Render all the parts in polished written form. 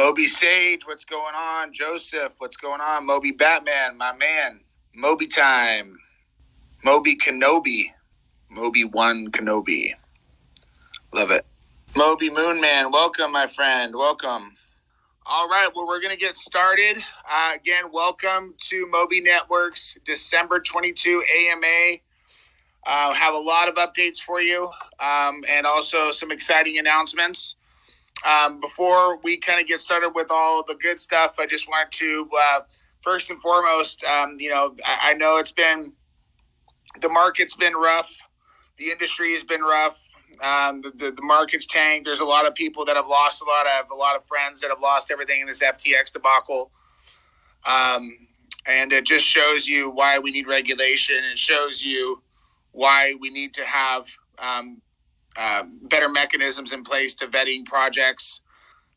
Mobie Sage, what's going on? Joseph, what's going on? Mobie Batman, my man. Mobie Time. Mobie Kenobi. Mobie One Kenobi. Love it. Mobie Moonman, welcome, my friend. Welcome. All right, well, we're going to get started. Again, welcome to Mobie Network's December 22 AMA. Have a lot of updates for you and also some exciting announcements. Before we kind of get started with all the good stuff, I just want to, first and foremost, I know the market's been rough. The industry has been rough. The market's tanked. There's a lot of people that have lost a lot. I have a lot of friends that have lost everything in this FTX debacle. And it just shows you why we need regulation. It shows you why we need to have better mechanisms in place to vetting projects.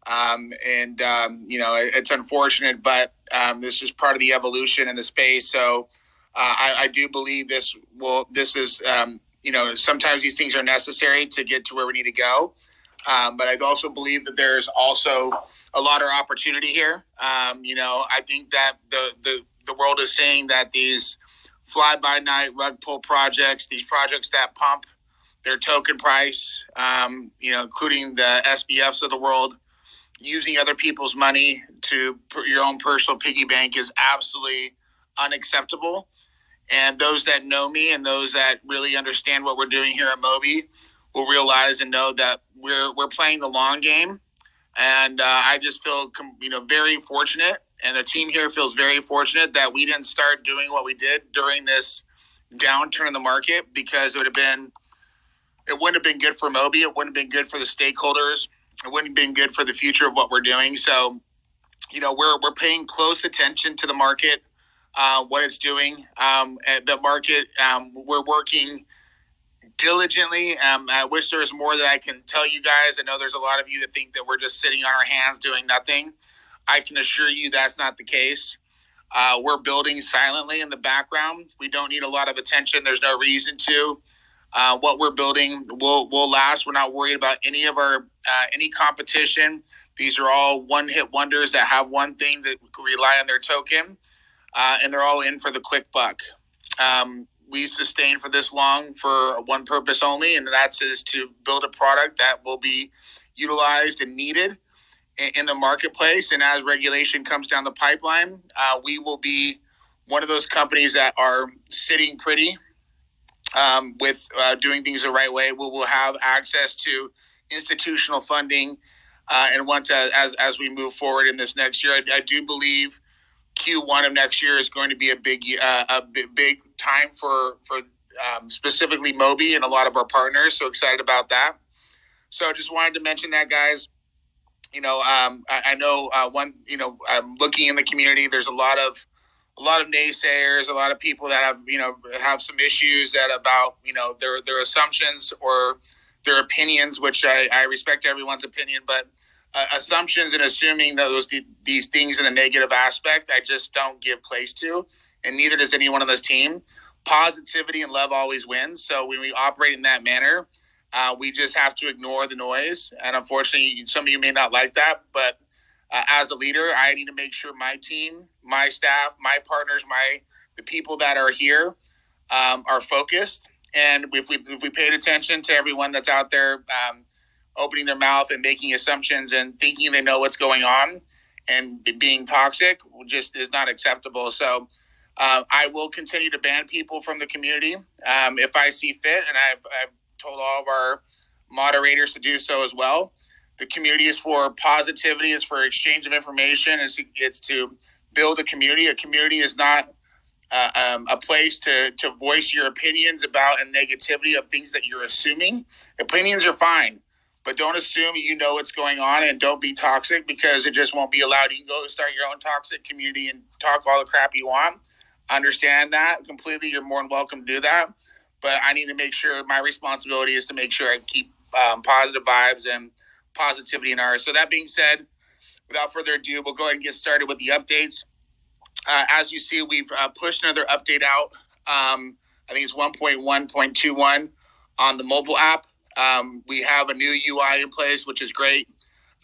It's unfortunate, but this is part of the evolution in the space. So I do believe sometimes these things are necessary to get to where we need to go. But I also believe that there's also a lot of opportunity here. I think that the world is saying that these fly-by-night rug pull projects, these projects that pump their token price, including the SBFs of the world, using other people's money to put your own personal piggy bank is absolutely unacceptable. And those that know me and those that really understand what we're doing here at Mobie will realize and know that we're playing the long game. And I just feel very fortunate, and the team here feels very fortunate that we didn't start doing what we did during this downturn in the market, because it wouldn't have been good for Mobie. It wouldn't have been good for the stakeholders. It wouldn't have been good for the future of what we're doing. So, we're paying close attention to the market. What it's doing. The market, we're working diligently. I wish there was more that I can tell you guys. I know there's a lot of you that think that we're just sitting on our hands doing nothing. I can assure you that's not the case. We're building silently in the background. We don't need a lot of attention. There's no reason to. What we're building will last. We're not worried about any competition. These are all one-hit wonders that have one thing that rely on their token. And they're all in for the quick buck. We sustain for this long for one purpose only, and that is to build a product that will be utilized and needed in the marketplace. And as regulation comes down the pipeline, we will be one of those companies that are sitting pretty with doing things the right way. We will have access to institutional funding, and once as we move forward in this next year, I do believe Q1 of next year is going to be a big time for specifically Mobie and a lot of our partners. So excited about that. So just wanted to mention that, guys. I know I'm looking in the community. There's a lot of naysayers, a lot of people that have some issues about their assumptions or their opinions, which I respect everyone's opinion, but assumptions and assuming these things in a negative aspect, I just don't give place to, and neither does anyone on this team. Positivity and love always wins. So when we operate in that manner, we just have to ignore the noise. And unfortunately, some of you may not like that, but as a leader, I need to make sure my team, my staff, my partners, the people that are here are focused. And if we paid attention to everyone that's out there opening their mouth and making assumptions and thinking they know what's going on and being toxic, just is not acceptable. So I will continue to ban people from the community if I see fit, and I've told all of our moderators to do so as well. The community is for positivity. It's for exchange of information. It's to build a community. A community is not a place to voice your opinions about and negativity of things that you're assuming. Opinions are fine, but don't assume you know what's going on, and don't be toxic, because it just won't be allowed. You can go start your own toxic community and talk all the crap you want. Understand that completely. You're more than welcome to do that. But I need to make sure my responsibility is to make sure I keep positive vibes and positivity in ours. So that being said, without further ado, we'll go ahead and get started with the updates. As you see, we've pushed another update out. I think it's 1.1.21 on the mobile app. We have a new UI in place, which is great.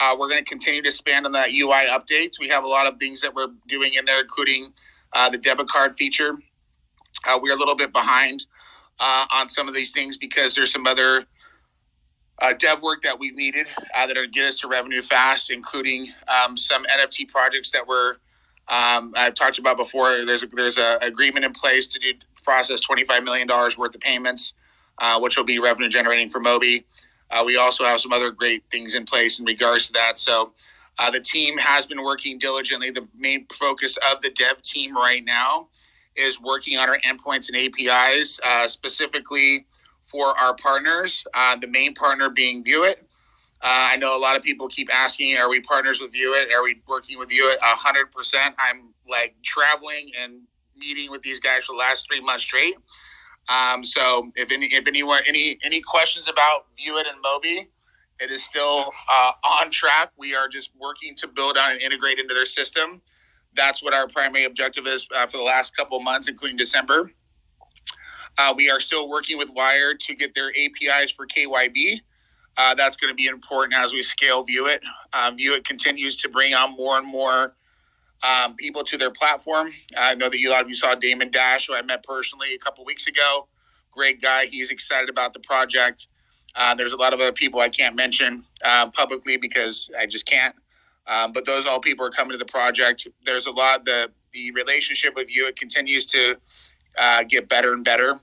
We're going to continue to expand on that UI updates. We have a lot of things that we're doing in there, including the debit card feature. We're a little bit behind on some of these things because there's some other dev work that we've needed that are going to get us to revenue fast, including some NFT projects that I've talked about before. There's a agreement in place to process $25 million worth of payments, which will be revenue generating for Mobie. We also have some other great things in place in regards to that. So the team has been working diligently. The main focus of the dev team right now is working on our endpoints and APIs, specifically for our partners, the main partner being Veuit. I know a lot of people keep asking, are we partners with Veuit? Are we working with Veuit? 100%. I'm like traveling and meeting with these guys for the last 3 months straight. So if any questions about Veuit and Mobie, it is still on track. We are just working to build out and integrate into their system. That's what our primary objective is for the last couple of months, including December. We are still working with Wire to get their APIs for KYB. That's going to be important as we scale Veuit. Veuit continues to bring on more and more people to their platform. I know that a lot of you saw Damon Dash, who I met personally a couple weeks ago. Great guy. He's excited about the project. There's a lot of other people I can't mention publicly because I just can't. But those all people are coming to the project. There's a lot. The relationship with Veuit continues to get better and better.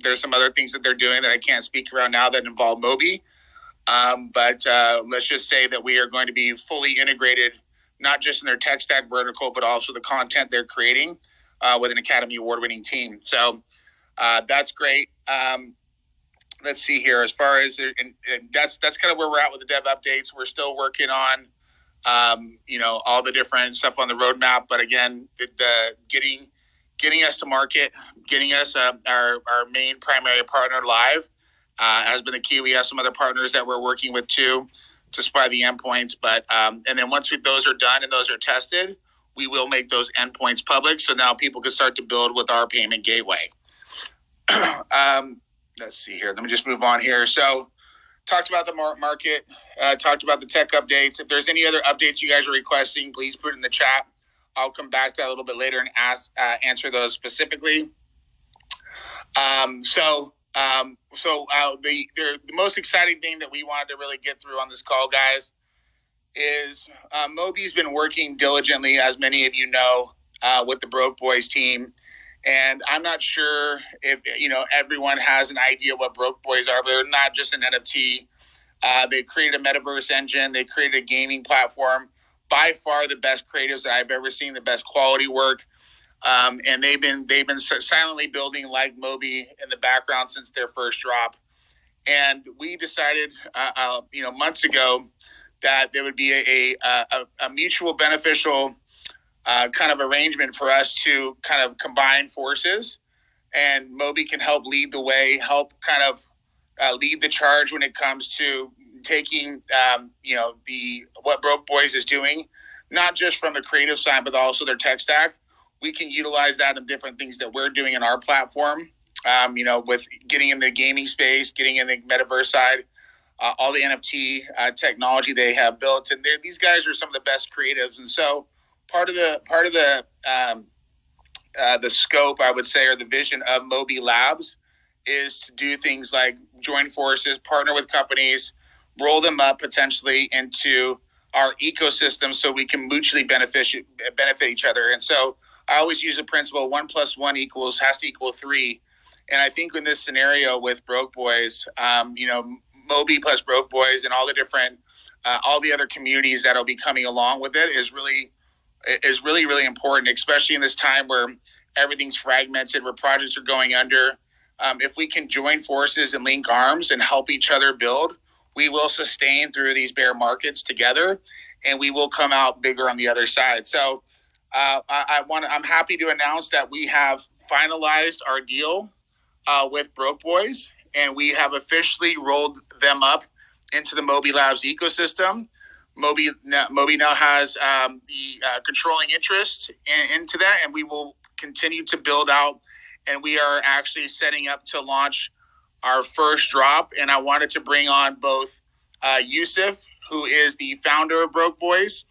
There's some other things that they're doing that I can't speak around now that involve Mobie. But let's just say that we are going to be fully integrated, not just in their tech stack vertical, but also the content they're creating with an Academy Award-winning team. So that's great. Let's see here. As far as and that's kind of where we're at with the dev updates. We're still working on all the different stuff on the roadmap. But again, getting us to market, getting us our main primary partner live has been the key. We have some other partners that we're working with too to supply the endpoints. But and then once those are done and those are tested, we will make those endpoints public. So now people can start to build with our payment gateway. Let's see here. Let me just move on here. So talked about the market, talked about the tech updates. If there's any other updates you guys are requesting, please put it in the chat. I'll come back to that a little bit later and answer those specifically. The most exciting thing that we wanted to really get through on this call, guys, is Mobie's been working diligently, as many of you know, with the BrokeBoyz team. And I'm not sure if everyone has an idea what BrokeBoyz are, but they're not just an NFT. They created a Metaverse engine. They created a gaming platform. By far the best creatives that I've ever seen, the best quality work. And they've been silently building like Mobie in the background since their first drop. And we decided, months ago that there would be a mutual beneficial kind of arrangement for us to kind of combine forces, and Mobie can help lead the way, help kind of lead the charge when it comes to taking, what BrokeBoyz is doing, not just from the creative side, but also their tech stack. We can utilize that in different things that we're doing in our platform, with getting in the gaming space, getting in the Metaverse side, all the NFT technology they have built. And these guys are some of the best creatives. And so part of the scope, I would say, or the vision of Mobie Labs is to do things like join forces, partner with companies, roll them up potentially into our ecosystem so we can mutually benefit each other. And so I always use the principle 1 + 1 has to equal 3. And I think in this scenario with BrokeBoyz, Mobie plus BrokeBoyz and all the different, all the other communities that'll be coming along with it is really, really important, especially in this time where everything's fragmented, where projects are going under. If we can join forces and link arms and help each other build, we will sustain through these bear markets together, and we will come out bigger on the other side. So I'm happy to announce that we have finalized our deal with BrokeBoyz, and we have officially rolled them up into the Mobie Labs ecosystem. Mobie now has the controlling interest into that, and we will continue to build out. And we are actually setting up to launch our first drop. And I wanted to bring on both Yusuf, who is the founder of BrokeBoyz.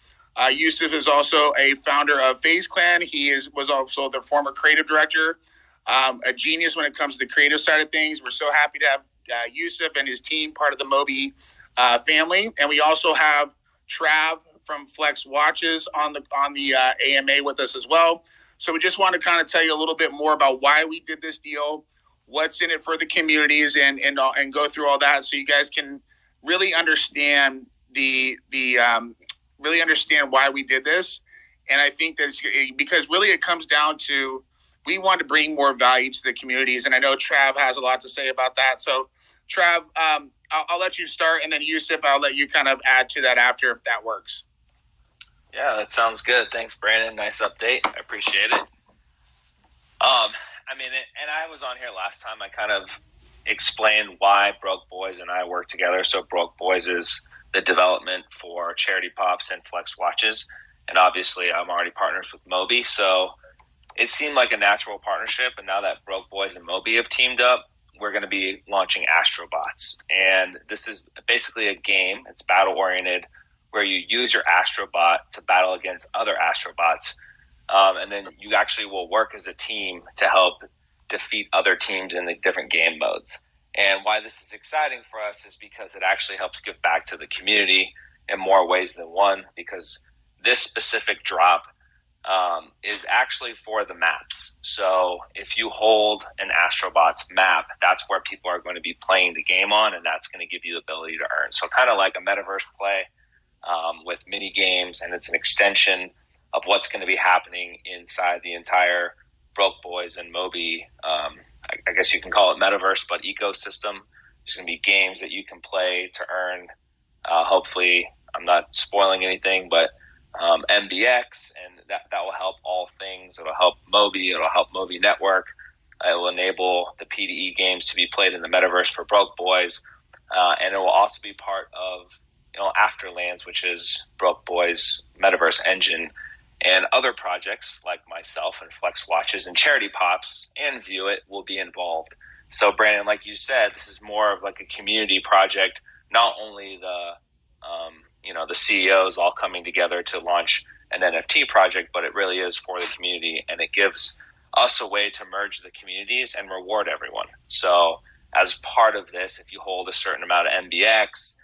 Yusuf is also a founder of FaZe Clan. He was also the former creative director, a genius when it comes to the creative side of things. We're so happy to have Yusuf and his team part of the Mobie family. And we also have Trav from Flex Watches on the AMA with us as well. So we just want to kind of tell you a little bit more about why we did this deal, what's in it for the communities, and go through all that so you guys can really understand really understand why we did this. And I think that it's because really it comes down to we want to bring more value to the communities. And I know Trav has a lot to say about that. So Trav, I'll let you start, and then Yusuf, I'll let you kind of add to that after if that works. Yeah, that sounds good. Thanks, Brandon. Nice update. I appreciate it. And I was on here last time. I kind of explained why BrokeBoyz and I work together. So BrokeBoyz is the development for Charity Pops and Flex Watches. And obviously, I'm already partners with Mobie. So it seemed like a natural partnership. And now that BrokeBoyz and Mobie have teamed up, we're going to be launching Astrobots. And this is basically a game. It's battle-oriented, where you use your Astrobot to battle against other Astrobots. And then you actually will work as a team to help defeat other teams in the different game modes. And why this is exciting for us is because it actually helps give back to the community in more ways than one, because this specific drop is actually for the maps. So if you hold an Astrobots map, that's where people are going to be playing the game on, and that's going to give you the ability to earn. So kind of like a Metaverse play with mini games, and it's an extension of what's going to be happening inside the entire BrokeBoyz and Mobie, I guess you can call it Metaverse, but ecosystem. There's going to be games that you can play to earn. Hopefully, I'm not spoiling anything, but MBX, and that will help all things. It'll help Mobie. It'll help Mobie Network. It will enable the PDE games to be played in the Metaverse for BrokeBoyz, and it will also be part of Afterlands, which is BrokeBoyz Metaverse engine, and other projects like myself and Flex Watches and Charity Pops and Veuit will be involved. So Brandon, like you said, this is more of like a community project, not only the CEOs all coming together to launch an NFT project, but it really is for the community, and it gives us a way to merge the communities and reward everyone. So as part of this, if you hold a certain amount of MBX,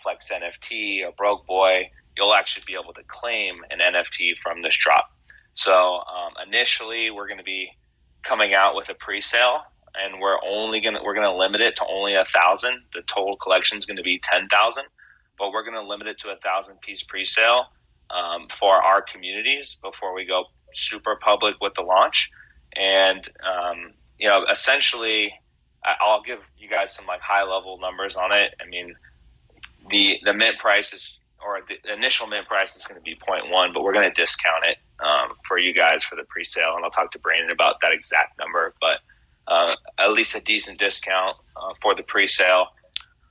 Flex NFT, or BrokeBoy, you'll actually be able to claim an NFT from this drop. So initially, we're going to be coming out with a pre-sale, and we're going to limit it to only 1,000. The total collection is going to be 10,000, but we're going to limit it to 1,000-piece pre-sale for our communities before we go super public with the launch. And essentially, I'll give you guys some like high-level numbers on it. I mean, the mint price is, or the initial mint price is going to be 0.1, but we're going to discount it for you guys for the pre-sale, and I'll talk to Brandon about that exact number, but at least a decent discount for the pre-sale.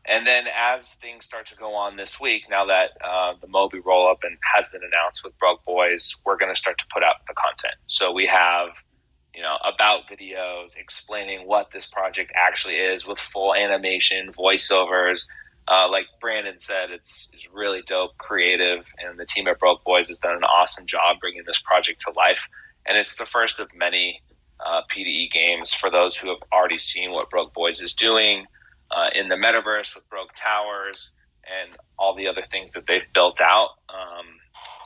And then as things start to go on this week, now that the Mobie roll-up and has been announced with BrokeBoyz, we're going to start to put out the content. So we have about videos explaining what this project actually is with full animation, voiceovers. Like Brandon said, it's really dope, creative, and the team at BrokeBoyz has done an awesome job bringing this project to life. And it's the first of many PDE games for those who have already seen what BrokeBoyz is doing in the Metaverse with Broke Towers and all the other things that they've built out.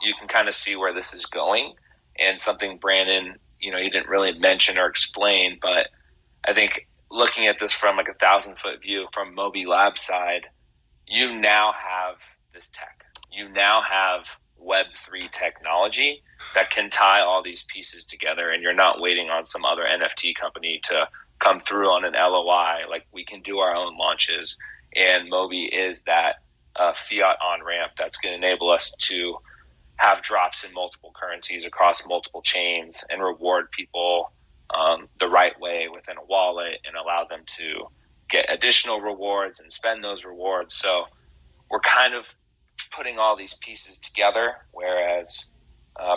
You can kind of see where this is going, and something Brandon, you didn't really mention or explain, but I think looking at this from like 1,000-foot view from Mobie Labs side, you now have this tech. You now have Web3 technology that can tie all these pieces together, and you're not waiting on some other NFT company to come through on an LOI. Like, we can do our own launches, and Mobie is that fiat on-ramp that's going to enable us to have drops in multiple currencies across multiple chains and reward people the right way within a wallet and allow them to get additional rewards and spend those rewards. So we're kind of putting all these pieces together, whereas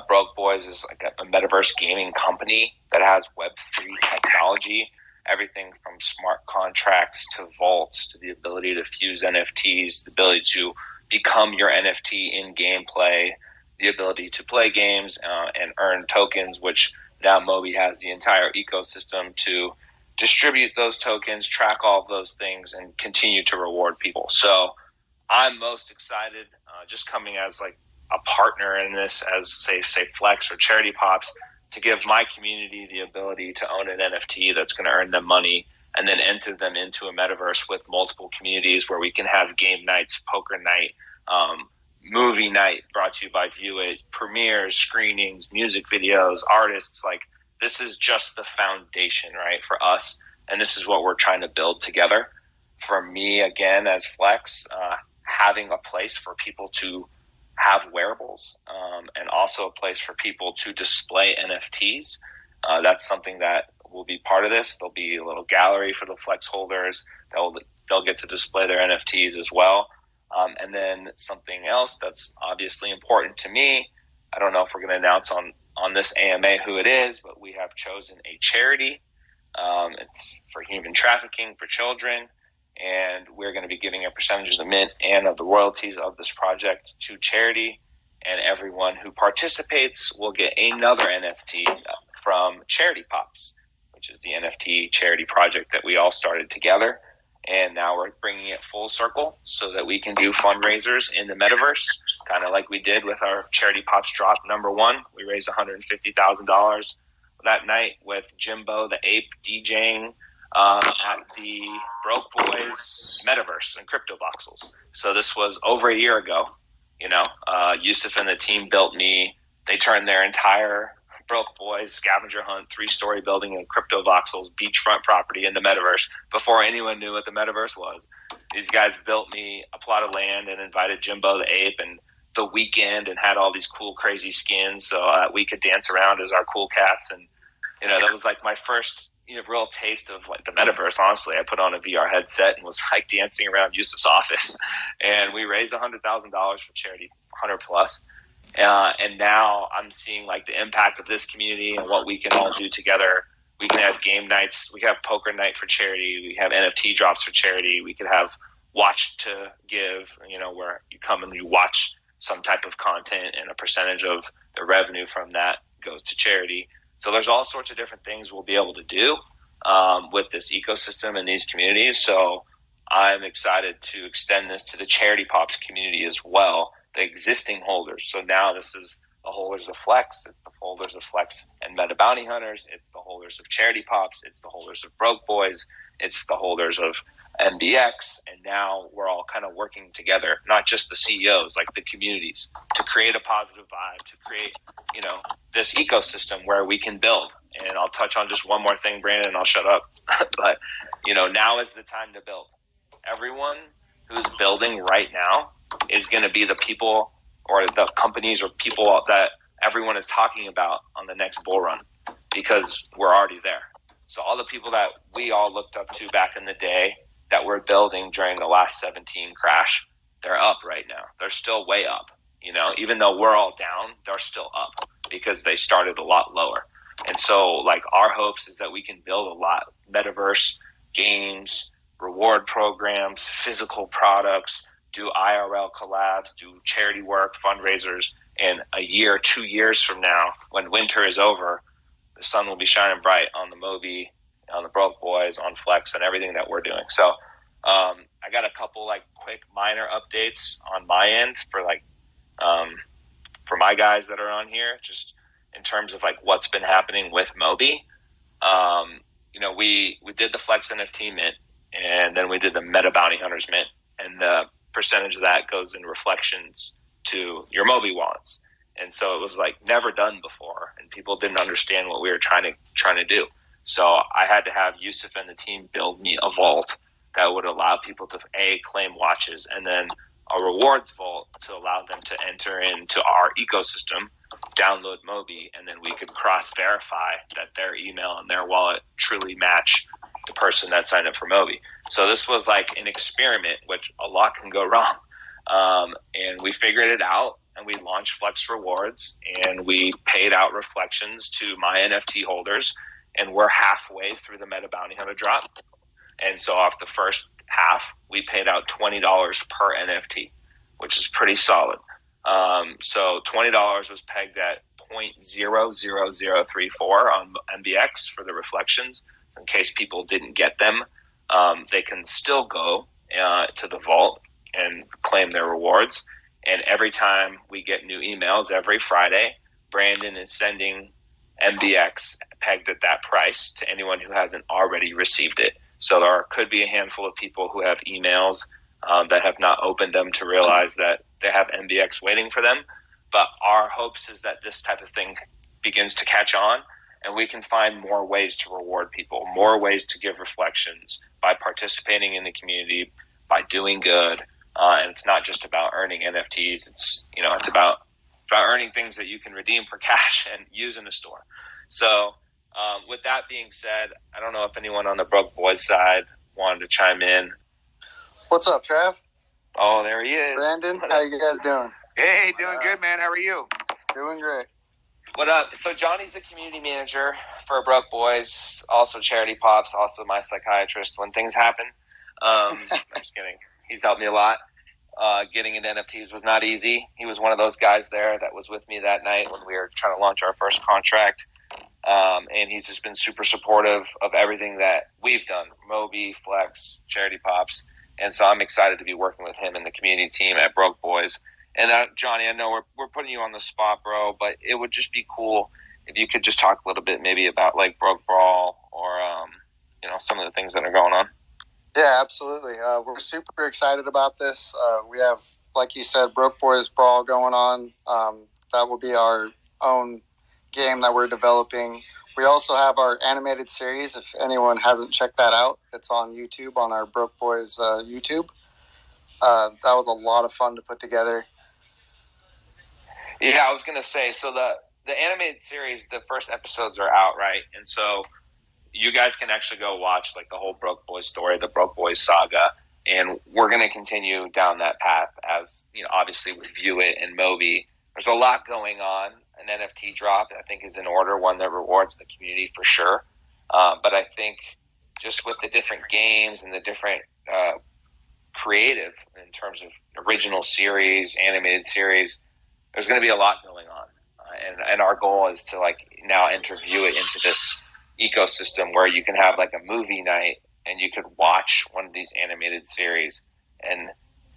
BrokeBoyz is like a metaverse gaming company that has Web3 technology, everything from smart contracts to vaults to the ability to fuse NFTs, the ability to become your NFT in gameplay, the ability to play games and earn tokens, which now Mobie has the entire ecosystem to distribute those tokens, track all of those things, and continue to reward people. So I'm most excited just coming as like a partner in this as say Flex or Charity Pops to give my community the ability to own an NFT that's going to earn them money and then enter them into a metaverse with multiple communities where we can have game nights, poker night, movie night brought to you by Veuit, premieres, screenings, music videos, artists. Like, this is just the foundation, right, for us. And this is what we're trying to build together. For me, again, as Flex, having a place for people to have wearables and also a place for people to display NFTs. That's something that will be part of this. There'll be a little gallery for the Flex holders. They'll get to display their NFTs as well. And then something else that's obviously important to me, I don't know if we're going to announce on this AMA who it is, but we have chosen a charity. It's for human trafficking for children. And we're going to be giving a percentage of the mint and of the royalties of this project to charity. And everyone who participates will get another NFT from Charity Pops, which is the NFT charity project that we all started together. And now we're bringing it full circle so that we can do fundraisers in the metaverse, kind of like we did with our Charity Pops drop #1. We raised $150,000 that night with Jimbo the Ape DJing at the BrokeBoyz Metaverse and Crypto Voxels. So this was over a year ago. Yusuf and the team they turned their entire BrokeBoyz scavenger hunt 3-story building in Crypto Voxels beachfront property in the Metaverse before anyone knew what the Metaverse was. These guys built me a plot of land and invited Jimbo the Ape and the Weekend and had all these cool, crazy skins so we could dance around as our cool cats. And, that was like my first real taste of like the Metaverse. Honestly, I put on a VR headset and was like dancing around Yusuf's office, and we raised $100,000 for charity, 100 plus. And now I'm seeing like the impact of this community and what we can all do together. We can have game nights. We can have poker night for charity. We have NFT drops for charity. We could have watch to give, where you come and you watch some type of content and a percentage of the revenue from that goes to charity. So there's all sorts of different things we'll be able to do with this ecosystem and these communities. So I'm excited to extend this to the Charity Pops community as well, the existing holders. So now this is the holders of Flex. It's the holders of Flex and Meta Bounty Hunters. It's the holders of Charity Pops. It's the holders of BrokeBoyz. It's the holders of MBX. And now we're all kind of working together, not just the CEOs, like the communities, to create a positive vibe, to create, this ecosystem where we can build. And I'll touch on just one more thing, Brandon, and I'll shut up. But, now is the time to build. Everyone who's building right now is going to be the people or the companies or people that everyone is talking about on the next bull run, because we're already there. So all the people that we all looked up to back in the day that were building during the last 17 crash, they're up right now. They're still way up. Even though we're all down, they're still up because they started a lot lower. And so like our hopes is that we can build a lot, metaverse, games, reward programs, physical products, do IRL collabs, do charity work, fundraisers. And a year, 2 years from now, when winter is over, the sun will be shining bright on the Mobie, on the BrokeBoyz, on Flex, and everything that we're doing. So I got a couple like quick minor updates on my end for my guys that are on here, just in terms of like what's been happening with Mobie. We did the Flex NFT mint, and then we did the Meta Bounty Hunters mint, and the percentage of that goes in reflections to your Mobie wallets. And so it was like never done before, and people didn't understand what we were trying to do. So I had to have Yusuf and the team build me a vault that would allow people to claim watches, and then a rewards vault to allow them to enter into our ecosystem, download Mobie, and then we could cross-verify that their email and their wallet truly match the person that signed up for Mobie. So this was like an experiment, which a lot can go wrong. And we figured it out, and we launched Flex Rewards, and we paid out reflections to my NFT holders, and we're halfway through the Meta Bounty Hunter drop. And so off the first half, we paid out $20 per NFT. which is pretty solid. So $20 was pegged at 0.00034 on MBX for the reflections. In case people didn't get them, they can still go to the vault and claim their rewards. And every time we get new emails every Friday, Brandon is sending MBX pegged at that price to anyone who hasn't already received it. So there could be a handful of people who have emails that have not opened them to realize that they have MBX waiting for them. But our hopes is that this type of thing begins to catch on, and we can find more ways to reward people, more ways to give reflections by participating in the community, by doing good. And it's not just about earning NFTs. It's about earning things that you can redeem for cash and use in the store. So with that being said, I don't know if anyone on the BrokeBoyz side wanted to chime in. What's up, Trav? Oh, there he is. Brandon, how you guys doing? Hey, doing good, man. How are you? Doing great. What up? So Johnny's the community manager for BrokeBoyz, also Charity Pops, also my psychiatrist when things happen. I'm just kidding. He's helped me a lot. Getting into NFTs was not easy. He was one of those guys there that was with me that night when we were trying to launch our first contract. And he's just been super supportive of everything that we've done, Mobie, Flex, Charity Pops. And so I'm excited to be working with him and the community team at BrokeBoyz. And Johnny, I know we're putting you on the spot, bro, but it would just be cool if you could just talk a little bit maybe about like Broke Brawl or, some of the things that are going on. Yeah, absolutely. We're super excited about this. We have, like you said, BrokeBoyz Brawl going on. That will be our own game that we're developing. We also have our animated series. If anyone hasn't checked that out, it's on YouTube, on our BrokeBoyz YouTube. That was a lot of fun to put together. Yeah, I was going to say, so the animated series, the first episodes are out, right? And so you guys can actually go watch like the whole BrokeBoyz story, the BrokeBoyz saga, and we're going to continue down that path as, obviously with Veuit and Mobie. There's a lot going on. An NFT drop, I think, is in order, one that rewards the community for sure. But I think just with the different games and the different creative in terms of original series, animated series, there's going to be a lot going on. And our goal is to now enter Veuit into this ecosystem where you can have like a movie night and you could watch one of these animated series, and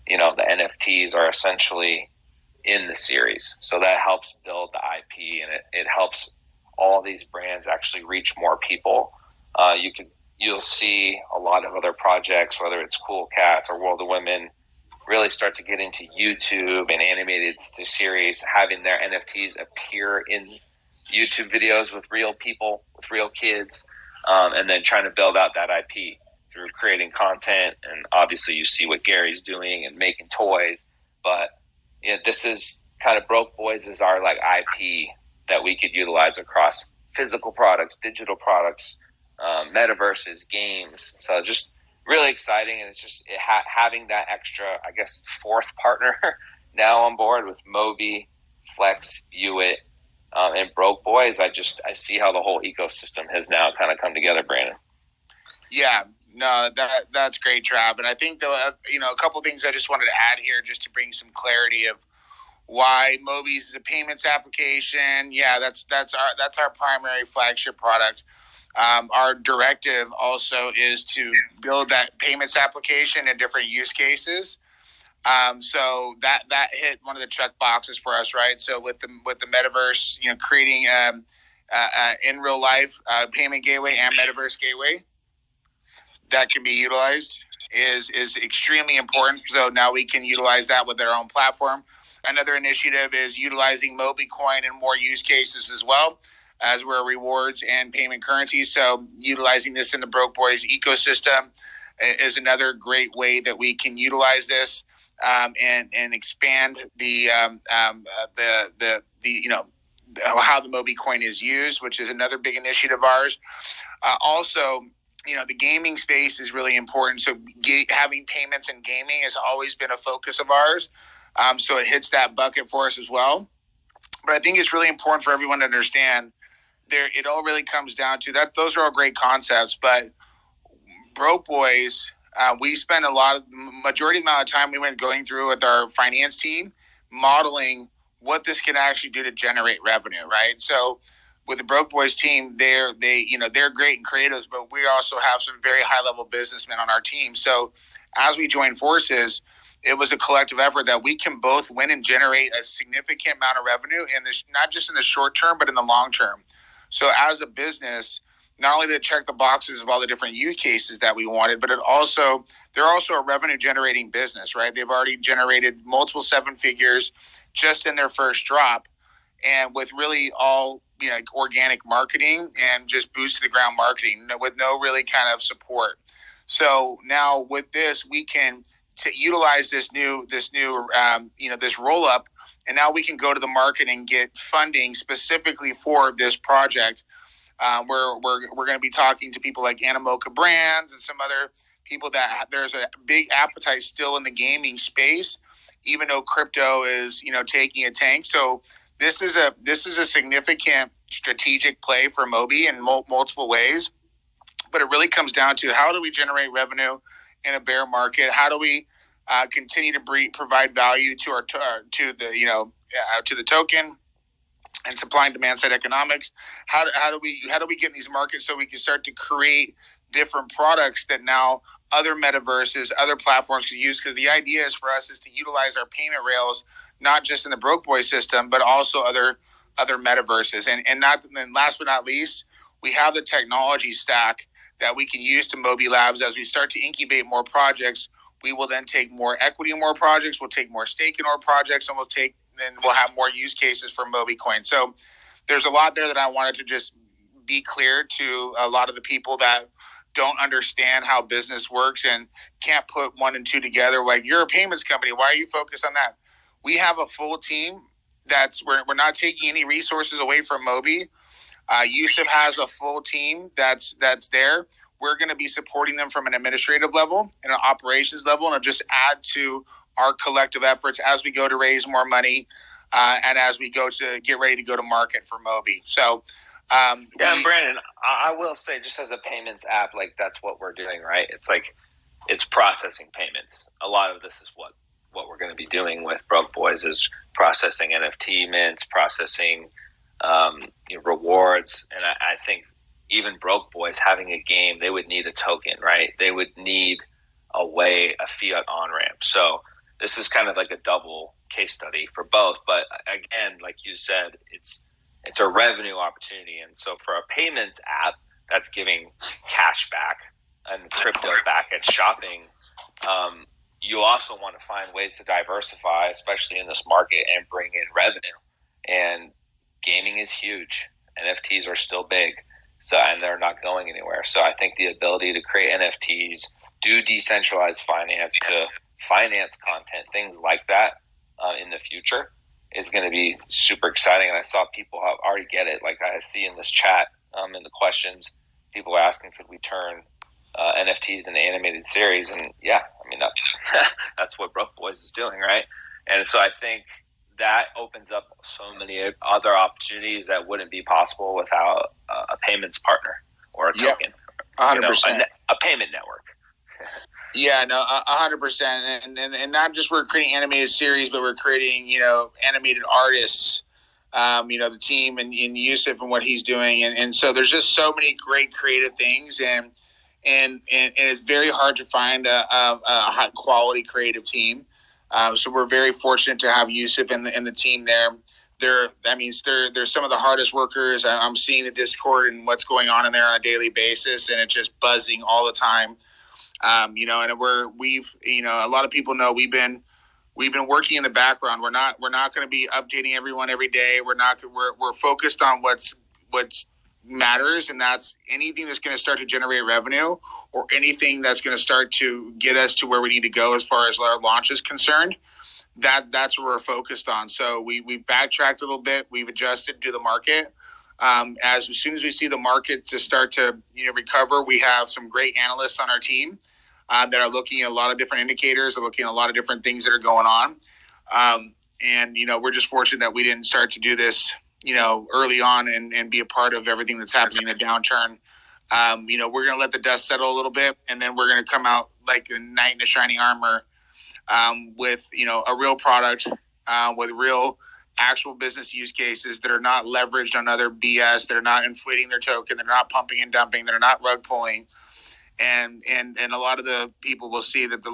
the NFTs are essentially in the series. So that helps build the IP, and it helps all these brands actually reach more people. You'll see a lot of other projects, whether it's Cool Cats or World of Women, really start to get into YouTube and animated series, having their NFTs appear in YouTube videos with real people, with real kids, and then trying to build out that IP through creating content. And obviously you see what Gary's doing and making toys, but this is kind of BrokeBoyz is our IP that we could utilize across physical products, digital products, metaverses, games. So just really exciting. And it's just having that extra, I guess, fourth partner now on board with Mobie, Flex, Veuit, and BrokeBoyz. I see how the whole ecosystem has now kind of come together, Brandon. Yeah, no, that's great, Trav. And I think a couple things I just wanted to add here just to bring some clarity of why Mobie's is a payments application. Yeah, that's our primary flagship product. Our directive also is to build that payments application in different use cases. So that hit one of the check boxes for us, right? So with the Metaverse, creating in real life payment gateway and Metaverse gateway that can be utilized is extremely important. So now we can utilize that with our own platform. Another initiative is utilizing MobieCoin in more use cases as well, as we're rewards and payment currencies. So utilizing this in the BrokeBoyz ecosystem is another great way that we can utilize this and expand the how the MobieCoin is used, which is another big initiative of ours. Also, the gaming space is really important. So having payments and gaming has always been a focus of ours. So it hits that bucket for us as well. But I think it's really important for everyone to understand it all really comes down to that. Those are all great concepts, but BrokeBoyz we spent majority of the amount of time we went going through with our finance team, modeling what this can actually do to generate revenue, right? So with the BrokeBoyz team, they're great in creatives, but we also have some very high level businessmen on our team. So as we joined forces, it was a collective effort that we can both win and generate a significant amount of revenue, and not just in the short term, but in the long term. So as a business, not only did it check the boxes of all the different use cases that we wanted, but they're also a revenue generating business, right? They've already generated multiple seven figures just in their first drop, and with really all organic marketing and just boots to the ground marketing with no really kind of support. So now with this, we can utilize this new this roll up, and now we can go to the market and get funding specifically for this project. We're going to be talking to people like Animoca Brands and some other people that there's a big appetite still in the gaming space, even though crypto is taking a tank. So this is a significant strategic play for Mobie in multiple ways, but it really comes down to how do we generate revenue in a bear market? How do we continue to provide value to the token and supply and demand side economics? How do we get in these markets so we can start to create different products that now other metaverses, other platforms can use? Because the idea is for us is to utilize our payment rails not just in the BrokeBoyz system, but also other metaverses. And last but not least, we have the technology stack that we can use to Mobie Labs. As we start to incubate more projects, we will then take more equity in more projects, we'll take more stake in more projects, and we'll have more use cases for MobieCoin. So there's a lot there that I wanted to just be clear to a lot of the people that don't understand how business works and can't put one and two together. Like, you're a payments company, why are you focused on that? We have a full team we're not taking any resources away from Mobie. Yusuf has a full team that's there. We're going to be supporting them from an administrative level and an operations level, and it'll just add to our collective efforts as we go to raise more money and as we go to get ready to go to market for Mobie. So, and Brandon, I will say, just as a payments app, like, that's what we're doing, right? It's processing payments. A lot of this is what we're going to be doing with BrokeBoyz is processing NFT mints, processing rewards. And I think even BrokeBoyz having a game, they would need a token, right? They would need a fiat on-ramp. So this is kind of like a double case study for both. But again, like you said, it's a revenue opportunity. And so for a payments app that's giving cash back and crypto back at shopping, you also want to find ways to diversify, especially in this market, and bring in revenue. And gaming is huge. NFTs are still big, and they're not going anywhere. So I think the ability to create NFTs, do decentralized finance to finance content, things like that in the future is going to be super exciting. And I saw people already get it. Like, I see in this chat, in the questions, people are asking, could we turn NFTs into animated series? And yeah, I mean, that's what BrokeBoyz is doing, right? And so I think that opens up so many other opportunities that wouldn't be possible without a payments partner or a token, 100%. A payment network. Yeah, no, 100%, and not just we're creating animated series, but we're creating animated artists. The team and Yusuf and what he's doing, and so there's just so many great creative things, and it's very hard to find a high quality creative team. So we're very fortunate to have Yusuf and the team there. They're some of the hardest workers. I'm seeing the Discord and what's going on in there on a daily basis, and it's just buzzing all the time. And we've a lot of people know we've been working in the background. We're not going to be updating everyone every day. We're focused on what's matters, and that's anything that's going to start to generate revenue or anything that's going to start to get us to where we need to go as far as our launch is concerned. That's what we're focused on. So we backtracked a little bit. We've adjusted to the market. As soon as we see the market to start to recover, we have some great analysts on our team that are looking at a lot of different indicators, are looking at a lot of different things that are going on. And we're just fortunate that we didn't start to do this early on and be a part of everything that's happening in the downturn We're going to let the dust settle a little bit, and then we're going to come out like a knight in a shining armor with, a real product with real actual business use cases that are not leveraged on other BS, that are not inflating their token, that are not pumping and dumping, that are not rug pulling. And a lot of the people will see that the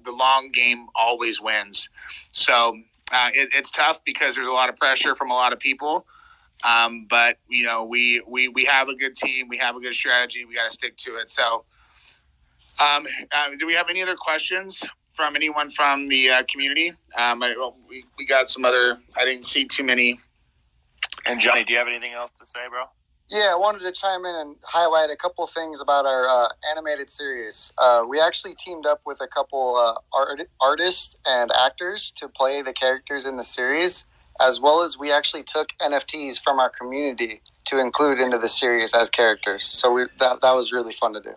long game always wins. So it's tough because there's a lot of pressure from a lot of people. But we have a good team, we have a good strategy, we got to stick to it. So, do we have any other questions from anyone from the community? We got some other. I didn't see too many. And Johnny, do you have anything else to say, bro? Yeah, I wanted to chime in and highlight a couple of things about our animated series. We actually teamed up with a couple artists and actors to play the characters in the series, as well as we actually took NFTs from our community to include into the series as characters. So that was really fun to do.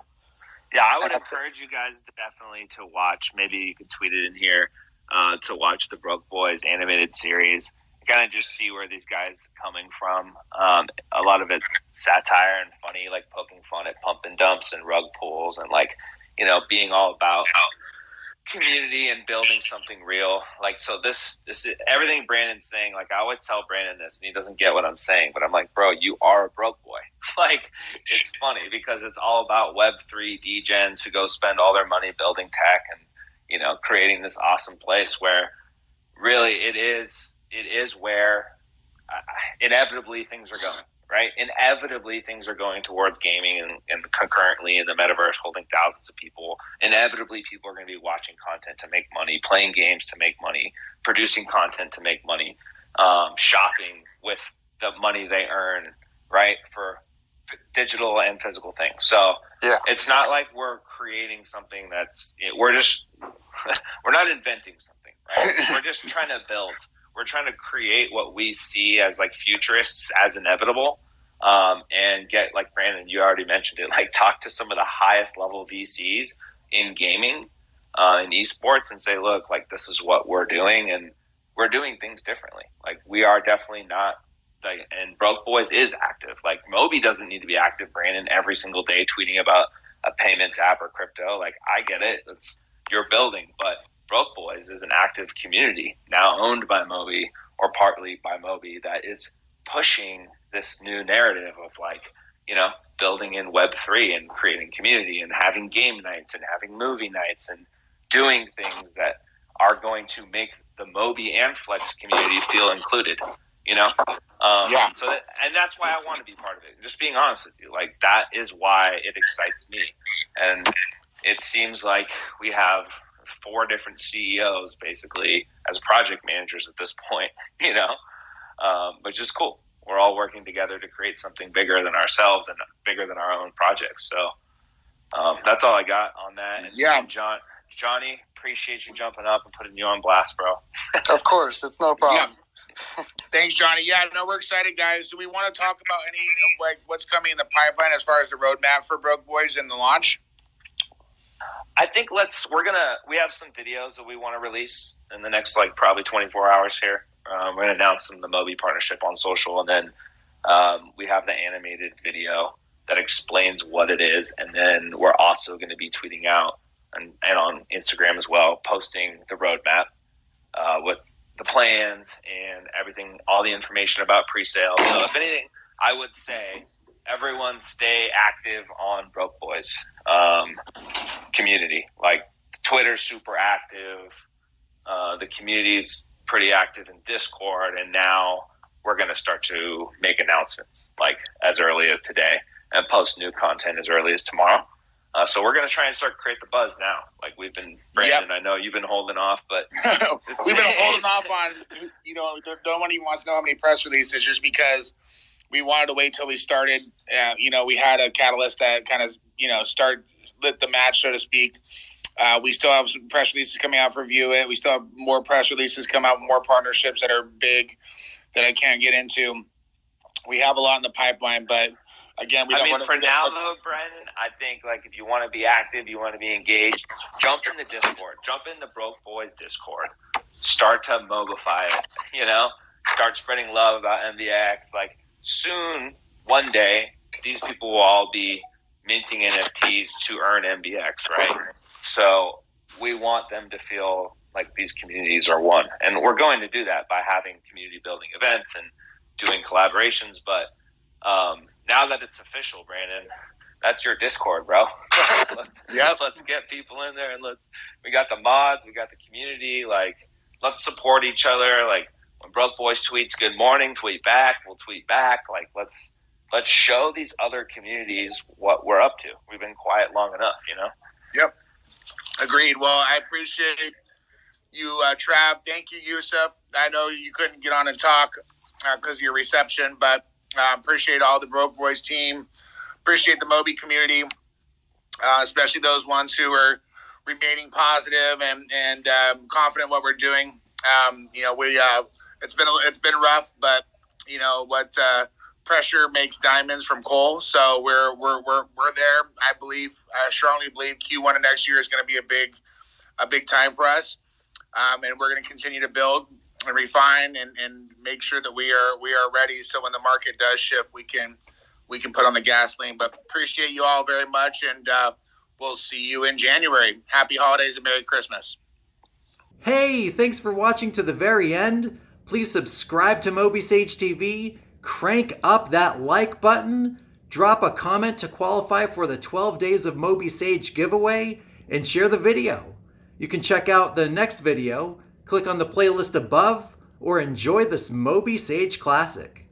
Yeah, I would encourage you guys definitely to watch. Maybe you could tweet it in here to watch the BrokeBoyz animated series. Kind of just see where these guys are coming from. A lot of it's satire and funny, like poking fun at pump and dumps and rug pulls and being all about community and building something real. So this is everything Brandon's saying. I always tell Brandon this and he doesn't get what I'm saying, but I'm like, bro, you are a broke boy. It's funny because it's all about Web3 degens who go spend all their money building tech and, creating this awesome place where really it is where inevitably things are going, right? Inevitably things are going towards gaming and concurrently in the metaverse holding thousands of people. Inevitably people are going to be watching content to make money, playing games to make money, producing content to make money, shopping with the money they earn, right? For digital and physical things. So yeah, it's not like we're creating something we're not inventing something, right? We're just trying to build. We're trying to create what we see as futurists as inevitable, and get, like Brandon, you already mentioned it, talk to some of the highest level VCs in gaming, in esports and say, look, this is what we're doing and we're doing things differently. We are definitely not and BrokeBoyz is active. Mobie doesn't need to be active, Brandon, every single day tweeting about a payments app or crypto. I get it. You're building, but BrokeBoyz is an active community now owned by Mobie or partly by Mobie that is pushing this new narrative of building in Web3 and creating community and having game nights and having movie nights and doing things that are going to make the Mobie and Flex community feel included, Yeah. And that's why I want to be part of it. Just being honest with you, that is why it excites me. And it seems like we have 4 different CEOs basically as project managers at this point, which is cool. We're all working together to create something bigger than ourselves and bigger than our own projects. So that's all I got on that. And yeah, Johnny, appreciate you jumping up and putting you on blast, bro. Of course, it's no problem. Yeah. Thanks, Johnny. Yeah, no, we're excited, guys. Do we want to talk about any what's coming in the pipeline as far as the roadmap for BrokeBoyz and the launch? I think we have some videos that we want to release in the next probably 24 hours here. We're going to announce the Mobie partnership on social, and then we have the animated video that explains what it is, and then we're also going to be tweeting out and on Instagram as well, posting the roadmap with the plans and everything, all the information about pre-sale. So if anything, I would say everyone stay active on BrokeBoyz community. Twitter's super active. The community's pretty active in Discord, and now we're going to start to make announcements as early as today and post new content as early as tomorrow. So we're going to try and start create the buzz now. We've been, Brandon, yep. I know you've been holding off, but we've been holding off on, no one even wants to know how many press releases just because we wanted to wait till we started. We had a catalyst that kind of, lit the match, so to speak. We still have some press releases coming out for Veuit. We still have more press releases come out, more partnerships that are big that I can't get into. We have a lot in the pipeline, but again, for now though, Brandon, I think if you want to be active, you want to be engaged, jump in the Discord, jump in the BrokeBoyz Discord, start to mobify it, start spreading love about MVX. Soon, one day, these people will all be minting NFTs to earn MBX, right? So we want them to feel like these communities are one. And we're going to do that by having community building events and doing collaborations. But now that it's official, Brandon, that's your Discord, bro. Let's get people in there, and we got the mods, we got the community. Like, let's support each other. Like, when BrokeBoyz tweets good morning, tweet back, we'll tweet back. Like, let's show these other communities what we're up to. We've been quiet long enough, you know? Yep. Agreed. Well, I appreciate you, Trav. Thank you, Yusuf. I know you couldn't get on and talk because of your reception, but appreciate all the BrokeBoyz team. Appreciate the Mobie community, especially those ones who are remaining positive and confident in what we're doing. It's been rough, but you know what? Pressure makes diamonds from coal. So we're there. I strongly believe Q1 of next year is going to be a big time for us, and we're going to continue to build and refine and make sure that we are ready. So when the market does shift, we can put on the gasoline. But appreciate you all very much, and we'll see you in January. Happy holidays and Merry Christmas. Hey, thanks for watching to the very end. Please subscribe to MobieSage TV, crank up that like button, drop a comment to qualify for the 12 Days of MobieSage giveaway, and share the video. You can check out the next video, click on the playlist above, or enjoy this MobieSage classic.